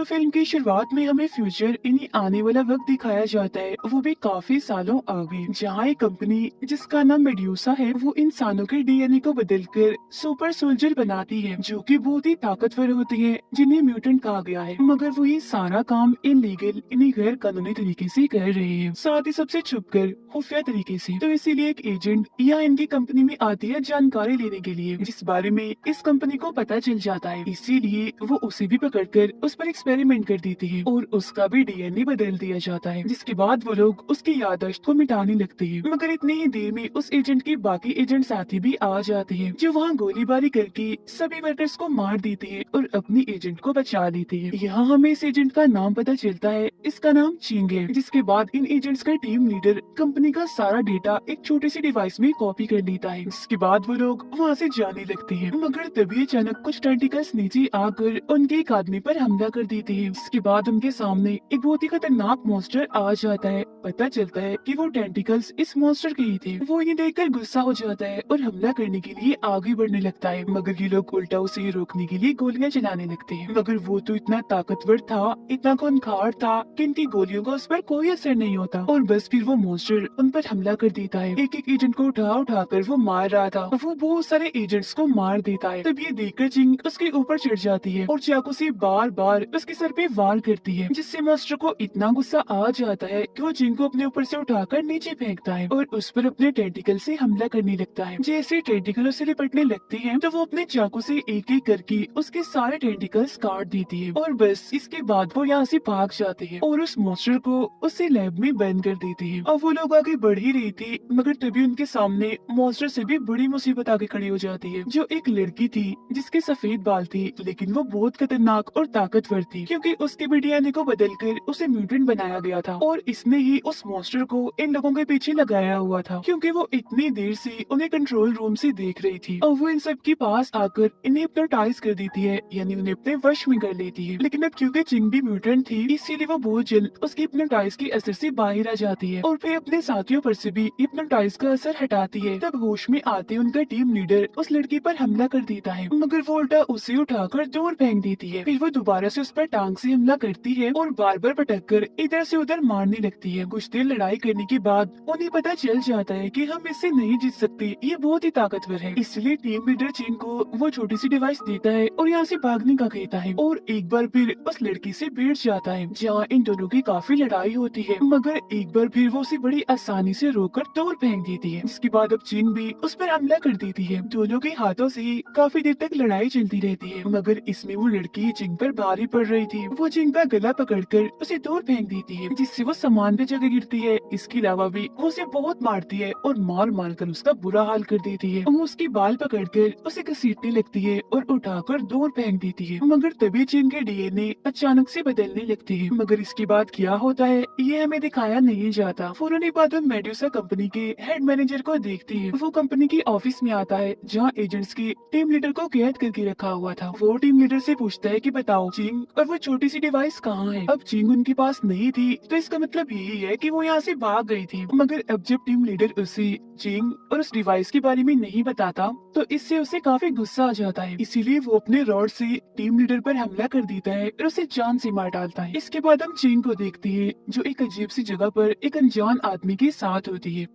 Film की शुरुआत में हमें फ्यूचर यानी आने वाला वक्त दिखाया जाता है, वो भी काफी सालों आगे, जहाँ एक कंपनी जिसका नाम मेड्यूसा है वो इंसानों के डीएनए को बदलकर सुपर सोल्जर बनाती है, जो कि बहुत ही ताकतवर होती है, जिन्हें म्यूटेंट कहा गया है। मगर वो ये सारा काम इनलीगल यानी गैर कानूनी तरीके से कर रहे हैं, साथ ही सबसे छुपकर खुफिया तरीके से। तो इसीलिए एक एजेंट यहाँ इनकी कंपनी में आती है जानकारी लेने के लिए, जिस बारे में इस कंपनी को पता चल जाता है। इसीलिए वो उसे भी पकड़कर उस पर एक्सपेरिमेंट कर देती है और उसका भी डीएनए बदल दिया जाता है, जिसके बाद वो लोग उसकी याददाश्त को मिटाने लगते हैं। मगर इतनी ही देर में उस एजेंट के बाकी एजेंट साथी भी आ जाते हैं, जो वहाँ गोलीबारी करके सभी वर्कर्स को मार देते हैं और अपनी एजेंट को बचा लेते हैं। यहाँ हमें इस एजेंट का नाम पता चलता है, इसका नाम चिंग है। जिसके बाद इन एजेंट्स का टीम लीडर कंपनी का सारा डेटा एक छोटी सी डिवाइस में कॉपी कर लेता है, जिसके बाद वो लोग वहाँ से जाने लगते हैं। मगर तभी अचानक कुछ टेंटिकल्स नीचे आकर उनके एक आदमी पर हमला कर देते हैं, जिसके बाद उनके सामने एक बहुत ही खतरनाक मॉन्स्टर आ जाता है। पता चलता है कि वो टेंटिकल्स इस मॉन्स्टर के ही थे। वो ये देखकर गुस्सा हो जाता है और हमला करने के लिए आगे बढ़ने लगता है, मगर ये लोग उल्टा उसे रोकने के लिए गोलियां चलाने लगते हैं। मगर वो तो इतना ताकतवर था, इतना खूंखार था कि इनकी गोलियों का उस पर कोई असर नहीं होता और बस फिर वो मॉन्स्टर उन पर हमला कर देता है। एक एक एजेंट को उठा कर वो मार रहा था, वो बहुत सारे एजेंट्स को मार देता है। तब ये देखकर चिंग उसके ऊपर चढ़ जाती है और चाकू से बार बार उसके सर पे वार करती है, जिससे मास्टर को इतना गुस्सा आ जाता है कि वो चिंग को अपने ऊपर से उठाकर नीचे फेंकता है और उस पर अपने टेंटिकल से हमला करने लगता है। जैसे टेंटिकल उसे लिपटने लगते हैं तो वो अपने चाकू से एक एक करके उसके सारे टेंटिकल्स काट देती है और बस इसके बाद वो यहाँ से भाग जाते हैं और उस मॉन्स्टर को उसे लैब में बंद कर देते हैं। अब वो लोग आगे बढ़ ही रही थी, मगर तभी उनके सामने मॉन्स्टर से भी बड़ी मुसीबत आके खड़ी हो जाती है, जो एक लड़की थी जिसके सफेद बाल थे, लेकिन वो बहुत खतरनाक और ताकतवर थी, क्योंकि उसके भी डीएनए को बदलकर उसे म्यूटेंट बनाया गया था और इसने ही उस मॉन्स्टर को इन लोगों के पीछे लगाया हुआ था, क्योंकि वो इतनी देर से उन्हें कंट्रोल रूम से देख रही थी। और वो इन सब के पास आकर इन्हें हिप्नोटाइज कर देती है, यानी उन्हें अपने वश में कर लेती है। लेकिन अब क्योंकि चिंग भी म्यूटेंट थी, इसीलिए वो बहुत जल्द उसकी हिप्नोटाइज के असर से बाहर आ जाती है और फिर अपने साथियों पर से भी हिप्नोटाइज का असर हटाती है। तब होश में आते उनका टीम लीडर उस लड़की पर हमला कर देता है, मगर वो उल्टा उसे उठाकर दूर फेंक देती है। फिर वो दोबारा से उस पर टांग से हमला करती है और बार बार पटक कर इधर से उधर मारने लगती है। कुछ देर लड़ाई करने के बाद उन्हें पता चल जाता है कि हम इससे नहीं जीत सकते, ये बहुत ही ताकतवर है। इसलिए टीम लीडर चिंग को वो छोटी सी डिवाइस देता है और यहाँ से भागने का कहता है और एक बार फिर उस लड़की से भिड़ जाता है, जहाँ इन दोनों की काफी लड़ाई होती है, मगर एक बार फिर वो उसे बड़ी आसानी से रोककर दूर फेंक देती है। जिसके बाद अब चिंग भी उस पर हमला कर देती है। दोनों के हाथों से काफी देर तक लड़ाई चलती रहती है, मगर इसमें वो लड़की चिंग पर भारी पड़ रही थी। वो चिंग का गला पकड़कर उसे दूर फेंक देती है, जिससे वो सामान पे जगह गिरती है। इसके अलावा भी वो उसे बहुत मारती है और मार मार कर उसका बुरा हाल कर देती है। वो उसके बाल पकड़कर उसे घसीटने लगती है और उठाकर दूर फेंक देती है, मगर तभी चिंग के डीएनए अचानक से बदलने लगते हैं। मगर इसके बाद क्या होता है ये हमें दिखाया नहीं जाता। फौरन बाद हम मेड्यूसा कंपनी के हेड मैनेजर को देखते हैं। वो कंपनी के ऑफिस में आता है, जहाँ एजेंट्स की टीम लीडर को कैद करके रखा हुआ था। वो टीम लीडर से पूछता है कि बताओ चिंग और वो छोटी सी डिवाइस कहाँ है। अब चिंग उनके पास नहीं थी, तो इसका मतलब यही है कि वो यहाँ से भाग गई थी। मगर अब जब टीम लीडर उसे चिंग और उस डिवाइस के बारे में नहीं बताता, तो इससे उसे काफी गुस्सा आ जाता है। इसीलिए वो अपने रॉड से टीम लीडर पर हमला कर देता है और उसे जान से मार डालता है। इसके बाद हम चिंग को देखते हैं, जो एक अजीब सी जगह पर एक अनजान आदमी के साथ होती है।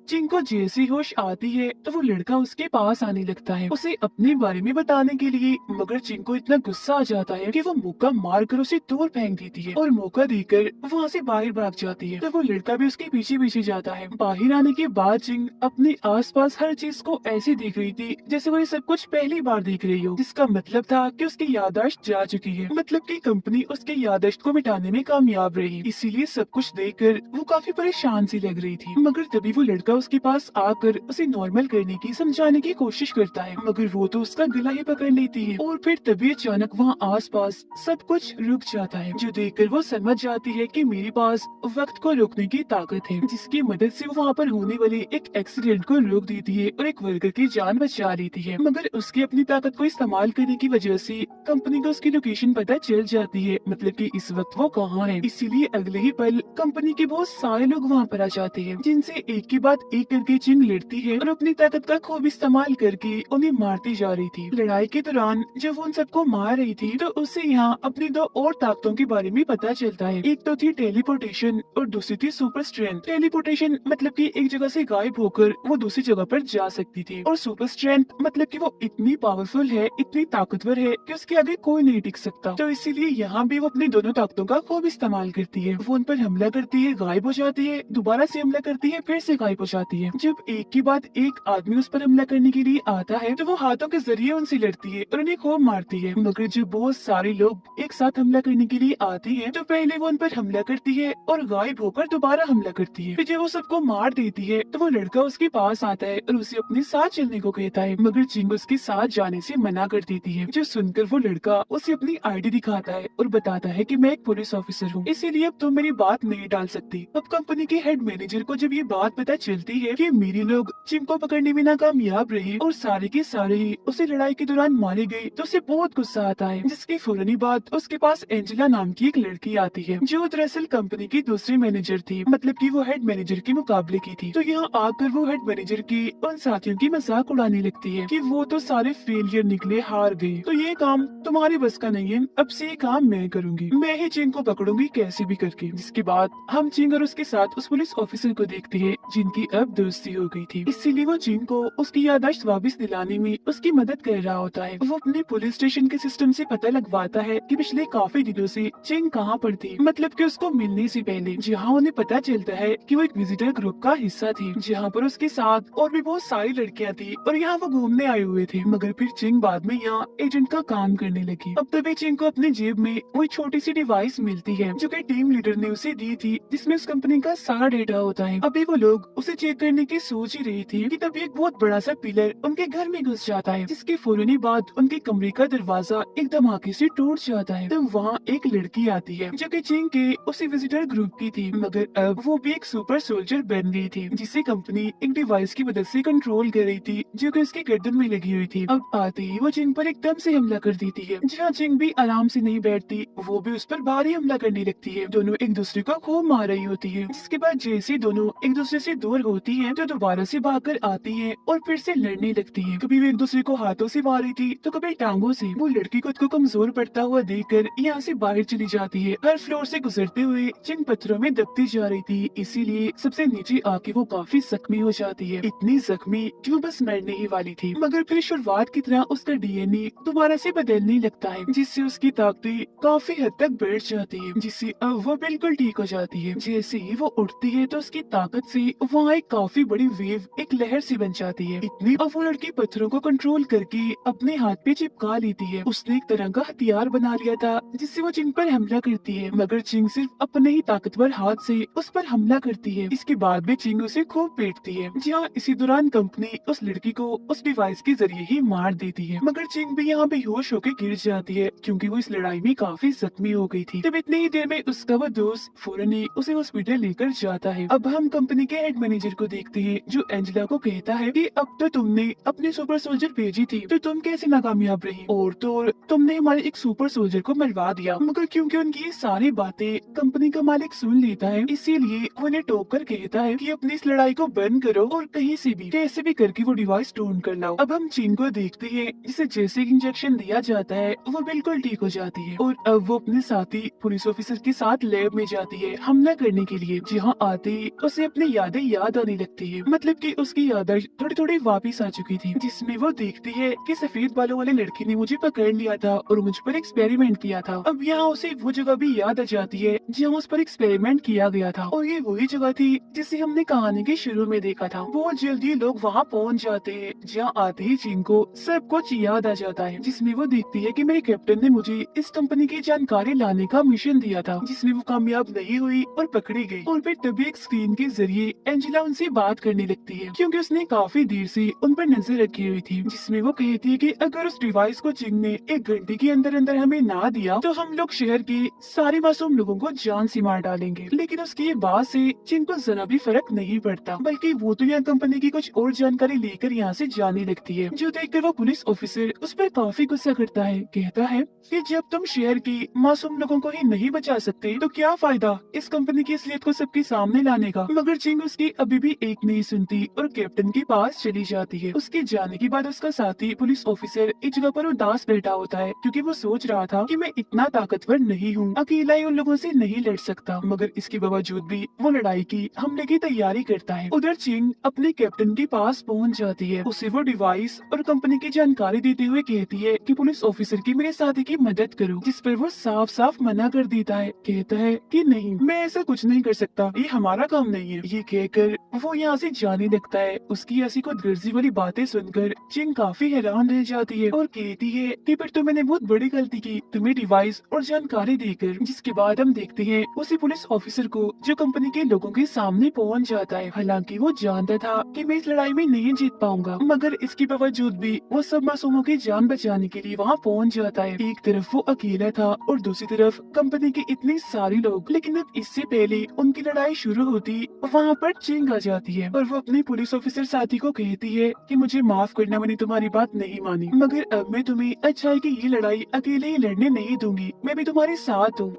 चिंग को जैसी होश आती है तो वो लड़का उसके पास आने लगता है, उसे अपने बारे में बताने के लिए, मगर चिंग को इतना गुस्सा आ जाता है कि वो मुक्का मार कर उसे दूर फेंक देती है और मौका देकर वहाँ से बाहर भाग जाती है। तो वो लड़का भी उसके पीछे पीछे जाता है। बाहर आने के बाद चिंग अपने आसपास हर चीज को ऐसे देख रही थी जैसे वो ये सब कुछ पहली बार देख रही हो, जिसका मतलब था कि उसकी याददाश्त जा चुकी है, मतलब कि कंपनी उसकी याददाश्त को मिटाने में कामयाब रही। इसीलिए सब कुछ देखकर वो काफी परेशान सी लग रही थी। मगर तभी वो लड़का उसके पास आकर उसे नॉर्मल करने की समझाने की कोशिश करता है, मगर वो तो उसका गला ही पकड़ लेती है और फिर तभी अचानक वहाँ आसपास सब कुछ रुक जाता है, जो देखकर वो समझ जाती है कि मेरे पास वक्त को रोकने की ताकत है, जिसकी मदद से वो वहाँ पर होने वाले एक एक्सीडेंट को रोक देती है और एक वर्कर की जान बचा लेती है। मगर उसकी अपनी ताकत को इस्तेमाल करने की वजह से कंपनी को उसकी लोकेशन पता चल जाती है, मतलब कि इस वक्त वो कहाँ है। इसीलिए अगले ही पल कंपनी के बहुत सारे लोग वहाँ पर आ जाते हैं, जिनसे एक के बाद एक करके चिंग लड़ती है और अपनी ताकत का खूब इस्तेमाल करके उन्हें मारती जा रही थी। लड़ाई के दौरान जब वो उन सबको मार रही थी तो उससे यहाँ अपनी दो और ताकतों के बारे में पता चलता है। एक तो थी टेलीपोर्टेशन और दूसरी थी सुपर स्ट्रेंथ। टेलीपोर्टेशन मतलब कि एक जगह से गायब होकर वो दूसरी जगह पर जा सकती थी, और सुपर स्ट्रेंथ मतलब कि वो इतनी पावरफुल है, इतनी ताकतवर है कि उसके आगे कोई नहीं टिक सकता। तो इसीलिए यहाँ भी वो अपनी दोनों ताकतों का खूब इस्तेमाल करती है। वो उन पर हमला करती है, गायब हो जाती है, दोबारा से हमला करती है, फिर से गायब हो जाती है। जब एक के बाद एक आदमी उस पर हमला करने के लिए आता है तो वो हाथों के जरिए उनसे लड़ती है और उन्हें खूब मारती है। मगर जब बहुत सारे लोग एक साथ हमला करने के लिए आते हैं तो पहले वो उन पर हमला करती है और गायब होकर दोबारा हमला करती है। फिर जब वो सबको मार देती है तो वो लड़का उसके पास आता है और उसे अपने साथ चलने को कहता है, मगर चिंग उसके साथ जाने से मना कर देती है। जो सुनकर वो लड़का उसे अपनी आईडी दिखाता है और बताता है कि मैं एक पुलिस ऑफिसर हूँ, इसीलिए अब तुम मेरी बात नहीं डाल सकती। अब कंपनी के हेड मैनेजर को जब ये बात पता चलती है कि मेरे लोग चिंग को पकड़ने में नाकामयाब रहे और सारे के सारे ही उसे लड़ाई के दौरान मारे गए, तो उसे बहुत गुस्सा आता है। जिसके फौरन बाद उसके पास एंजेला नाम की एक लड़की आती है जो दरअसल कंपनी की दूसरी मैनेजर थी, मतलब कि वो हेड मैनेजर के मुकाबले की थी। तो यहाँ आकर वो हेड मैनेजर की उन साथियों की मजाक उड़ाने लगती है कि वो तो सारे फेलियर निकले, हार गए, तो ये काम तुम्हारे बस का नहीं है, अब से ये काम मैं करूंगी, मैं ही चिंग को पकड़ूंगी कैसे भी करके। जिसके बाद हम चिंग और उसके साथ उस पुलिस ऑफिसर को देखते हैं जिनकी अब दोस्ती हो गई थी, इसीलिए वो चिंग को उसकी याददाश्त वापस दिलाने में उसकी मदद कर रहा होता है। वो अपने पुलिस स्टेशन के सिस्टम से पता लगवाता है कि पिछले काफी दिनों से चिंग कहाँ पर थी, मतलब कि उसको मिलने से पहले। जहाँ उन्हें पता चलता है कि वो एक विजिटर ग्रुप का हिस्सा थी जहाँ पर उसके साथ और भी बहुत सारी लड़कियाँ थी और यहाँ वो घूमने आए हुए थे। मगर फिर चिंग बाद में यहाँ एजेंट का काम करने लगी। अब तभी चिंग को अपने जेब में वो एक छोटी सी डिवाइस मिलती है जो कि टीम लीडर ने उसे दी थी, जिसमें उस कंपनी का सारा डेटा होता है। अभी वो लोग उसे चेक करने की सोच ही रही थी कि तभी एक बहुत बड़ा सा पिलर उनके घर में घुस जाता है, जिसके फौरन बाद उनके कमरे का दरवाजा एक धमाके से टूट जाता है। तब वहाँ एक लड़की आती है जो कि चिंग के उसी विजिटर ग्रुप की थी, मगर अब वो भी एक सुपर सोल्जर बन गई थी जिसे कंपनी एक डिवाइस की मदद से कंट्रोल कर रही थी जो कि उसके गर्दन में लगी हुई थी। अब आते ही वो चिंग पर एकदम से हमला कर देती है। जहाँ चिंग भी आराम से नहीं बैठती, वो भी उस पर भारी हमला करने लगती है। दोनों एक दूसरे को खूब मार रही होती है। जिसके बाद जैसे दोनों एक दूसरे से दूर होती हैं तो दोबारा से भागकर आती हैं और फिर से लड़ने लगती हैं। कभी वो एक दूसरे को हाथों से मार रही थी तो कभी टांगों से। वो लड़की खुद को कमजोर पड़ता हुआ देखकर यहाँ से बाहर चली जाती है। हर फ्लोर से गुजरते हुए चिंग पत्थरों में दबती जा रही थी, इसीलिए सबसे नीचे आके वो काफी जख्मी हो जाती है, इतनी जख्मी कि वो बस मरने ही वाली थी। मगर फिर शुरुआत की तरह उसका डीएनए दोबारा से बदलने लगता है, जिससे उसकी ताकतें काफी हद तक बढ़ जाती है, जिससे अब वो बिल्कुल ठीक हो जाती है। जैसे ही वो उठती है तो उसकी ताकत से वहाँ एक काफी बड़ी वेव, एक लहर सी बन जाती है। इतनी अब वो लड़की पत्थरों को कंट्रोल करके अपने हाथ पे चिपका लेती है। उसने एक तरह का हथियार बना लिया था जिससे वो चिंग पर हमला करती है, मगर चिंग सिर्फ अपने ही ताकतवर हाथ से उस पर हमला करती है। इसके बाद भी चिंग उसे खूब पीटती है। जहाँ इसी दौरान कंपनी उस लड़की को उस डिवाइस के जरिए ही मार देती है, मगर चिंग भी यहाँ बेहोश होकर गिर जाती है क्योंकि वो इस लड़ाई में काफी जख्मी हो गई थी। तब इतनी ही देर में उसका वो दोस्त फौरन ही उसे हॉस्पिटल लेकर जाता है। अब हम कंपनी के हेड मैनेजर को देखते हैं जो एंजेला को कहता है कि अब तो तुमने अपने सुपर सोल्जर भेजी थी तो तुम कैसे नाकामयाब रही, और तो तुमने हमारे एक सुपर सोल्जर को मरवा दिया। मगर क्योंकि उनकी ये सारी बातें कंपनी का मालिक सुन लेता है, इसीलिए वो उन्हें टोक कर कहता है कि अपनी इस लड़ाई को बंद करो और कहीं से भी कैसे भी करके वो डिवाइस ढूंढ कर लाओ। अब हम चीन को देखते हैं जिसे जैसे इंजेक्शन दिया जाता है वो बिल्कुल ठीक हो जाती है और अब वो अपने साथी पुलिस ऑफिसर के साथ लैब में जाती है हमला करने के लिए। जहाँ आते ही उसे अपनी यादें याद आने लगती है, मतलब कि उसकी यादें थोड़ी थोड़ी वापिस आ चुकी थी, जिसमें वो देखती है कि सफेद बालों वाले लड़की ने मुझे पकड़ लिया था और मुझ पर एक्सपेरिमेंट किया था। अब यहाँ उसे वो जगह भी याद आ जाती है जहाँ उस पर एक्सपेरिमेंट किया गया था, और ये वही जगह थी जिसे हमने कहानी के शुरू में देखा था। बहुत जल्दी लोग वहाँ पहुँच जाते हैं। जहाँ आते ही चिंग को सब कुछ याद आ जाता है, जिसमें वो देखती है कि मेरे कैप्टन ने मुझे इस कंपनी की जानकारी लाने का मिशन दिया था, जिसमें वो कामयाब नहीं हुई और पकड़ी गई। और फिर तभी एक स्क्रीन के जरिए एंजेला उनसे बात करने लगती है क्योंकि उसने काफी देर से उन पर नजर रखी हुई थी, जिसमें वो कहती है कि अगर उस डिवाइस को चिंग ने 1 घंटे के अंदर अंदर हमें ना दिया तो हम लोग शहर के सारे मासूम लोगों को जान से मार डालेंगे। लेकिन उसकी ये बात से चिंग को जरा भी फर्क नहीं पड़ता, बल्कि वो तो यहाँ कंपनी की कुछ और जानकारी लेकर यहाँ से जाने लगती है, जो देखकर वो पुलिस ऑफिसर उस पर काफी गुस्सा करता है। कहता है कि जब तुम शहर के मासूम लोगों को ही नहीं बचा सकते तो क्या फायदा इस कंपनी की असलियत को सबके सामने लाने का। मगर चिंग उसकी अब अभी भी एक नहीं सुनती और कैप्टन के पास चली जाती है। उसके जाने के बाद उसका साथी पुलिस ऑफिसर एक जगह पर उदास बैठा होता है, क्योंकि वो सोच रहा था कि मैं इतना ताकतवर नहीं हूँ, अकेला ही उन लोगों से नहीं लड़ सकता। मगर इसके बावजूद भी वो लड़ाई की हमले की तैयारी करता है। उधर चिंग अपने कैप्टन के पास पहुँच जाती है। उसे वो डिवाइस और कंपनी की जानकारी देते हुए कहती है कि पुलिस ऑफिसर की मेरे साथी की मदद करो, जिस पर वो साफ साफ मना कर देता है। कहता है कि नहीं, मैं ऐसा कुछ नहीं कर सकता, ये हमारा काम नहीं है। ये कहकर वो यहाँ से जाने लगता है। उसकी ऐसी खुदगर्जी वाली बातें सुनकर चिंग काफी हैरान रह जाती है और कहती है कि फिर तो मैंने बहुत बड़ी गलती की तुम्हें डिवाइस और जानकारी देकर। जिसके बाद हम देखते हैं उसी पुलिस ऑफिसर को जो कंपनी के लोगों के सामने पहुंच जाता है। हालांकि वो जानता था कि मैं इस लड़ाई में नहीं जीत पाऊंगा, मगर इसके बावजूद भी वो सब मासूमों की जान बचाने के लिए वहाँ पहुंच जाता है। एक तरफ वो अकेला था और दूसरी तरफ कंपनी के इतने सारे लोग। लेकिन अब इससे पहले उनकी लड़ाई शुरू होती वहाँ पर चिंग आ जाती है और वो अपने पुलिस ऑफिसर साथी को कहती है कि मुझे माफ करना, मैंने तुम्हारी बात नहीं मानी, मगर अब मैं तुम्हें अच्छाई की ये लड़ाई अकेले ही लड़ने नहीं दूंगी, मैं भी तुम्हारे साथ हूँ।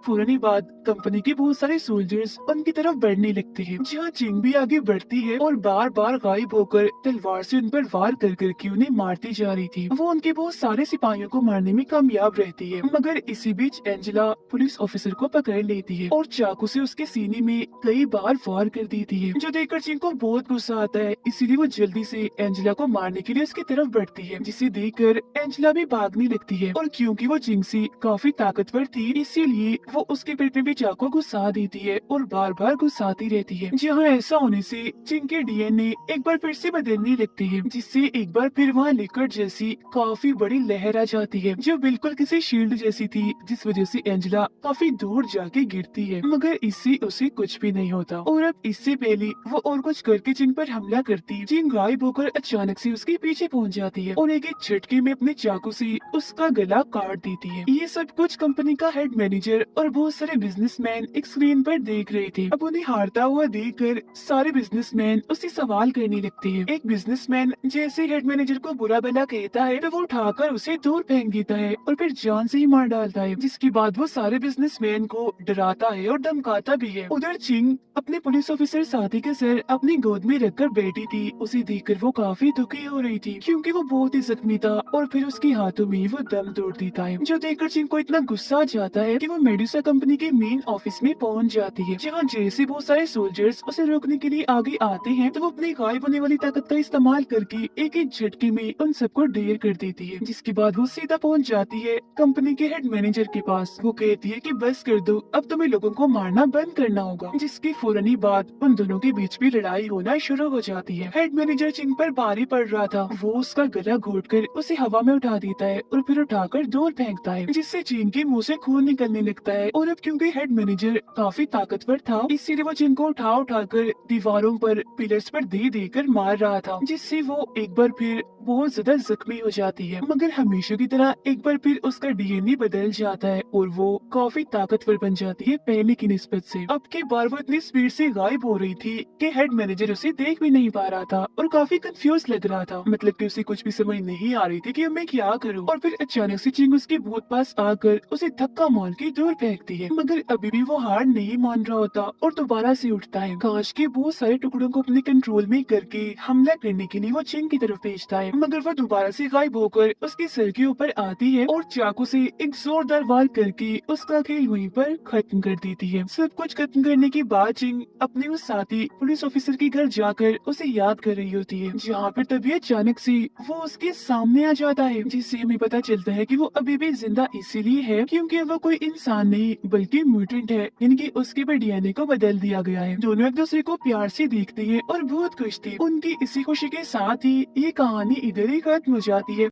फौरन बाद कंपनी के बहुत सारे सोल्जर्स उनकी तरफ बढ़ने लगते हैं, जहाँ चिंग भी आगे बढ़ती है और बार बार गायब होकर तलवार से उन पर वार कर करके उन्हें मारती जा रही थी। वो उनके बहुत सारे सिपाहियों को मारने में कामयाब रहती है, मगर इसी बीच एंजेला पुलिस ऑफिसर को पकड़ लेती है और चाकू से उसके सीने में कई बार वार कर देती है, जो देखकर चिंग को बहुत गुस्सा आता है। इसीलिए वो जल्दी से एंजेला को मारने के लिए उसकी तरफ बढ़ती है, जिसे देखकर एंजेला भी भागने लगती है। और क्योंकि वो चिंग से काफी ताकतवर थी, इसीलिए वो उसके पेट में भी चाकू घुसा देती है और बार बार घुसाती रहती है। जहाँ ऐसा होने से चिंग के डीएनए एक बार फिर से बदलने लगते हैं, जिससे एक बार फिर वहाँ लिक्विड जैसी काफी बड़ी लहर आ जाती है, जो बिल्कुल किसी शील्ड जैसी थी, जिस वजह से एंजेला काफी दूर जाके गिरती है, मगर इससे उसे कुछ भी नहीं होता। और अब इससे पहले वो और कुछ करके चिंग पर हमला करती, चिंग गायब होकर अचानक से उसके पीछे पहुंच जाती है और एक एक झटके में अपने चाकू से उसका गला काट देती है। ये सब कुछ कंपनी का हेड मैनेजर और बहुत सारे बिजनेसमैन एक स्क्रीन पर देख रहे थे। अब उन्हें हारता हुआ देखकर सारे बिजनेसमैन उससे सवाल करने लगते हैं। एक बिजनेसमैन जैसे हेड मैनेजर को बुरा भला कहता है तो वो उठाकर उसे दूर फेंक देता है और फिर जान से ही मार डालता है, जिसके बाद वो सारे बिजनेसमैन को डराता है और धमकाता भी है। उधर चिंग अपने पुलिस ऑफिसर साथी के सर अपनी गोद में रखकर बैठी थी। उसे देखकर वो काफी दुखी हो रही थी, क्योंकि वो बहुत ही जख्मी था और फिर उसके हाथों में वो दम तोड़ देता है, जो देखकर चिंग को इतना गुस्सा आ जाता है कि वो मेडुसा कंपनी के मेन ऑफिस में पहुंच जाती है। जहाँ जैसे बहुत सारे सोल्जर्स उसे रोकने के लिए आगे आते हैं, तो वो अपनी गायब होने वाली ताकत का इस्तेमाल करके एक एक झटके में उन सबको ढेर कर देती है। जिसके बाद वो सीधा पहुंच जाती है कंपनी के हेड मैनेजर के पास। वो कहती है कि बस कर दो, अब तुम्हें लोगों को मारना बंद करना होगा। जिसके फौरन ही बाद उन दोनों के बीच भी लड़ाई होना शुरू हो जाती है। हेड मैनेजर चिंग पर भारी पड़ रहा था, वो उसका गला घोट कर उसे हवा में उठा देता है और फिर उठाकर दूर फेंकता है, जिससे चिंग के मुंह से खून निकलने लगता है। और अब क्योंकि हेड मैनेजर काफी ताकतवर था, इसीलिए वो चिंग को उठा उठाकर दीवारों पर पिलर्स पर दे देकर मार रहा था, जिससे वो एक बार फिर बहुत ज्यादा जख्मी हो जाती है। मगर हमेशा की तरह एक बार फिर उसका डीएनए बदल जाता है और वो काफी ताकतवर बन जाती है पहले की निस्बत से। अब की बार वो इतनी स्पीड से गायब हो रही थी कि हेड मैनेजर उसे देख भी नहीं पा रहा था और काफी कंफ्यूज लग रहा था, मतलब कि उसे कुछ भी समझ नहीं आ रही थी कि अब मैं क्या करूं। और फिर अचानक से चिंग उसके बहुत पास आकर उसे धक्का मार के दूर फेंकती है, मगर अभी भी वो हार नहीं मान रहा होता और दोबारा से उठता है। कांच के बहुत सारे टुकड़ों को अपने कंट्रोल में करके हमला करने के लिए वो चिंग की तरफ भेजता है, मगर वो दोबारा से गायब होकर उसके सर के ऊपर आती है और चाकू से एक जोरदार वार करके उसका खेल वहीं पर खत्म कर देती है। सब कुछ खत्म करने के बाद चिंग अपने उस साथी पुलिस ऑफिसर के घर जाकर उसे याद कर रही होती है, जहाँ पर तभी अचानक से वो उसके सामने आ जाता है, जिससे हमें पता चलता है कि वो अभी भी जिंदा इसीलिए है क्योंकि वो कोई इंसान नहीं बल्कि म्यूटेंट है, यानी उसके पर डीएनए को बदल दिया गया है। दोनों एक दूसरे को प्यार से देखते हैं और बहुत खुश थे। उनकी इसी खुशी के साथ ही ये कहानी इधर ही खत्म हो जाती है।